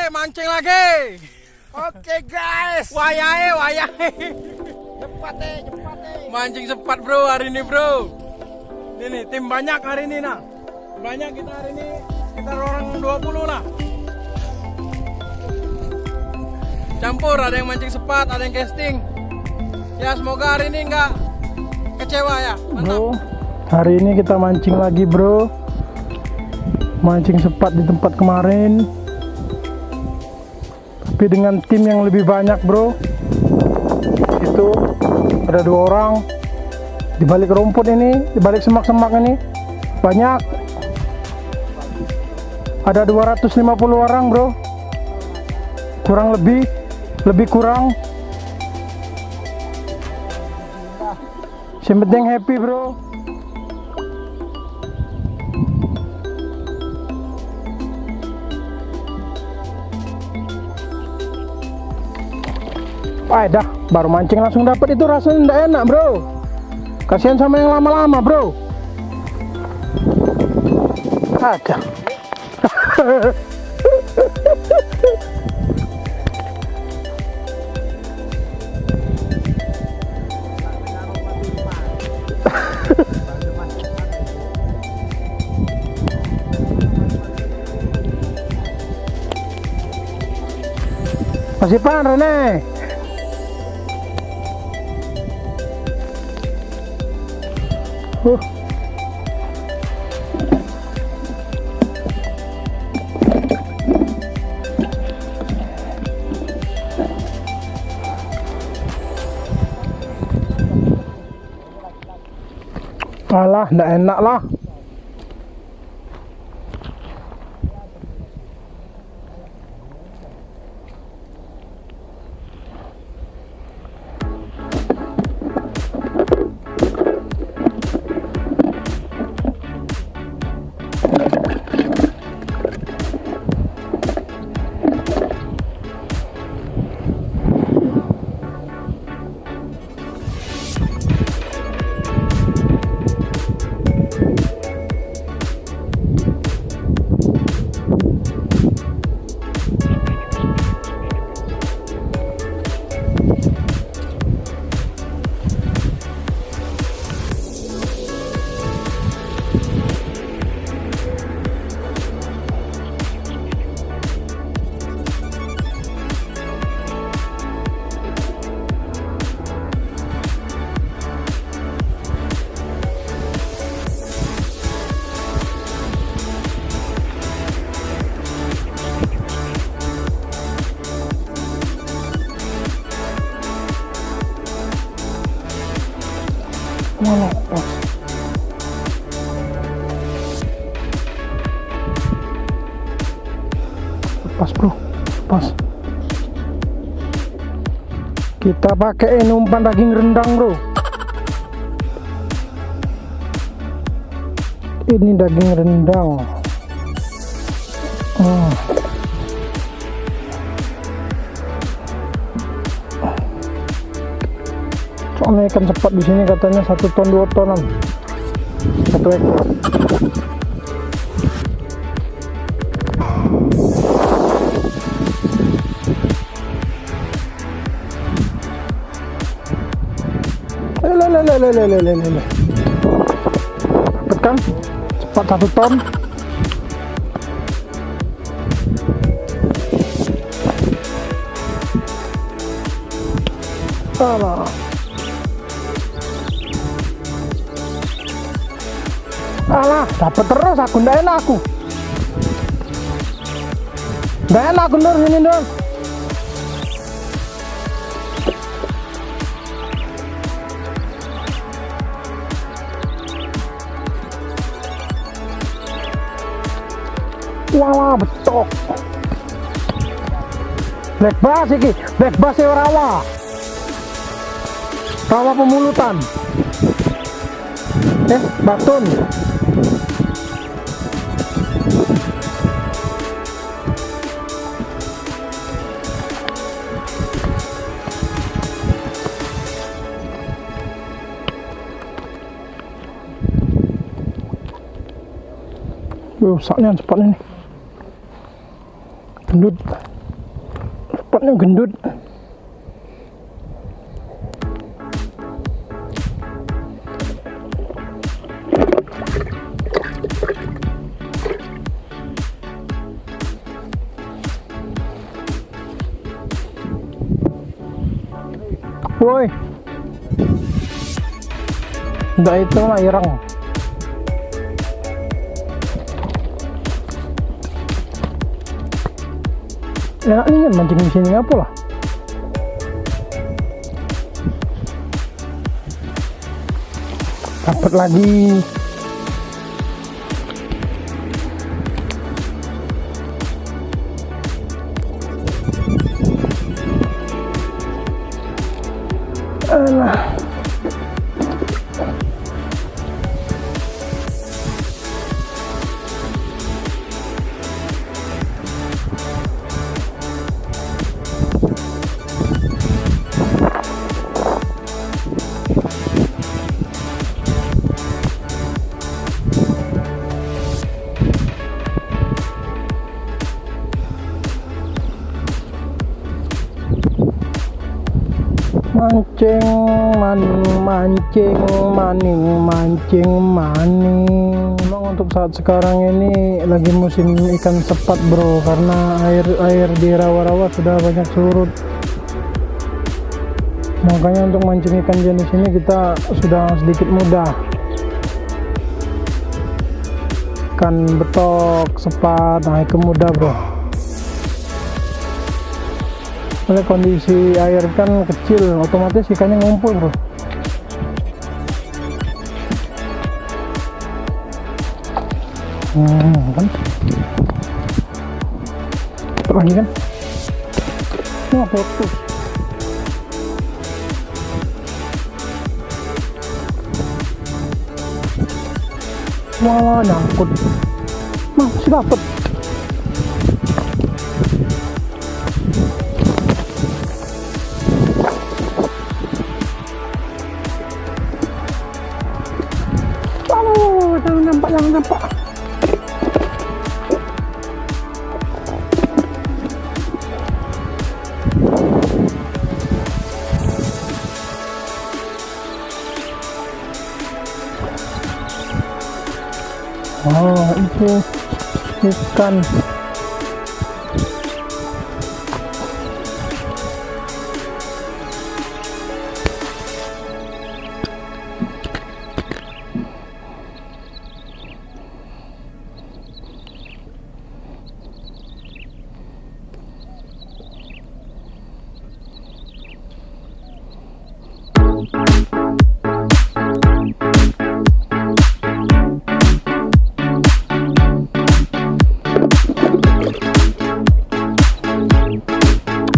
mancing lagi. Oke guys. Wayahe. Cepat deh. Mancing sepat bro hari ini bro. Ini tim banyak hari ini nah. Banyak kita hari ini sekitar orang 20 lah. Campur, ada yang mancing sepat, ada yang casting. Ya semoga hari ini nggak kecewa ya. Mantap. Bro, hari ini kita mancing lagi bro. Mancing sepat di tempat kemarin, tapi dengan tim yang lebih banyak bro. Itu ada 2 orang di balik rumput ini, di balik semak-semak ini banyak. Ada 250 orang bro, kurang lebih kurang. Yang penting happy bro. Dah baru mancing langsung dapat, itu rasanya tidak enak bro. Kasihan sama yang lama-lama bro. Ada. Masih pan Rene. Alah, nggak enak lah. Mana? Pas bro, pas. Kita pakai umpan daging rendang bro. Ini daging rendang. Soalnya ikan sepat di sini katanya 1 ton 2 tonan 1 ekor. Dapat kan sepat 1 ton. Alah, dapat terus aku, ndak enak aku. Ndak enak aku Nur, sini Nur. Wah, betok. Black bass iki, black bass rawa. Rawa pemulutan. Batun. Rusaknya cepat ini. Gendut. Sepatnya gendut. Woi, enggak itu mah ireng. Enak nih kan mancing di sini apa lah? Dapat lagi. Alah. Mancing maning. Memang untuk saat sekarang ini lagi musim ikan sepat bro, karena air di rawa-rawa sudah banyak surut. Makanya untuk mancing ikan jenis ini kita sudah sedikit mudah. Ikan betok, sepat, nah itu mudah bro. Oleh kondisi air kan kecil, otomatis ikannya ngumpul bro. Kan lagi kan wah putus. Wah nyangkut, masih dapet. Jangan nampak. Oh, itu ikan.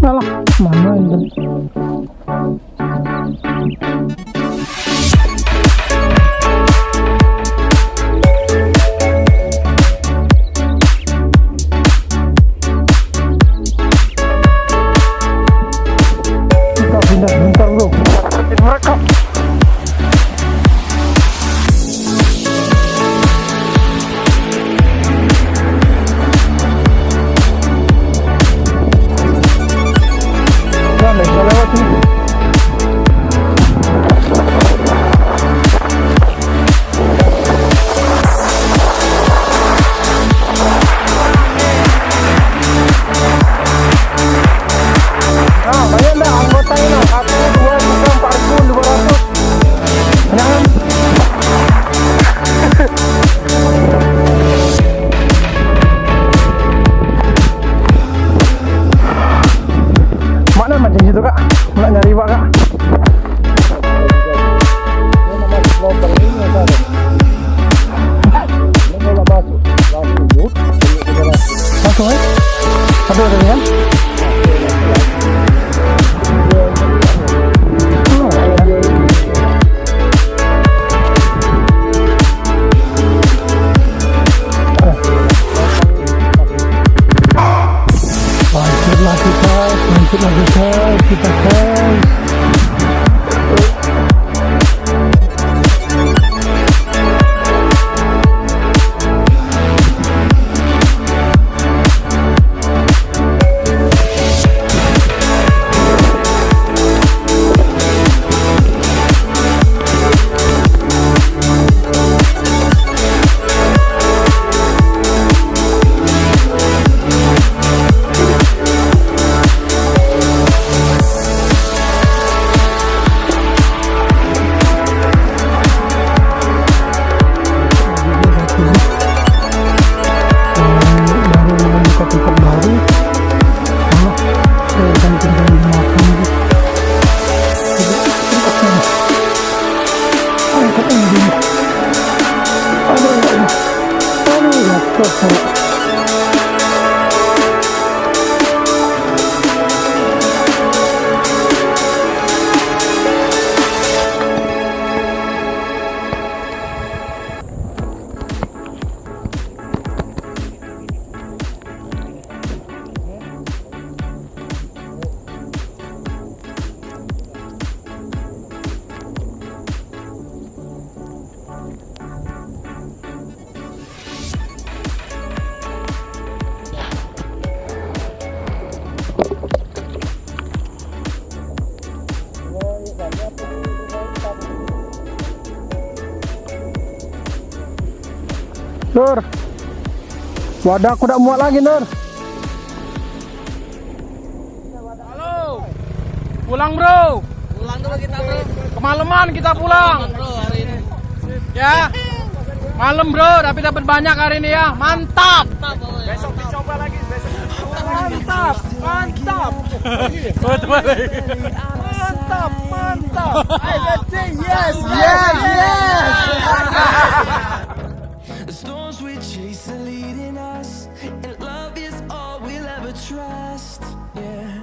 Alah, mana ini? Kita pindah bentar bro, kita mereka. Mancing situ kak, nak nyari pak kak. Langsung ya? Aduh ada kan? Lanjut lagi guys, kita guys. ikan dimakan gitu. Angkat ini dulu. Aduh ya Allah. Aduh ya Allah. Nur, wadahku udah muat lagi, Nur. Halo. Pulang, Bro. Pulang dulu kita, bro. Kemalaman kita pulang. Bro, hari ini. Ya. Malam, Bro, tapi dapat banyak hari ini ya. Mantap. Besok dicoba lagi, besok. Mantap. Mantap. Mantap, mantap. Yes, yes, yes. The storms we chase are leading us, and love is all we'll ever trust. Yeah.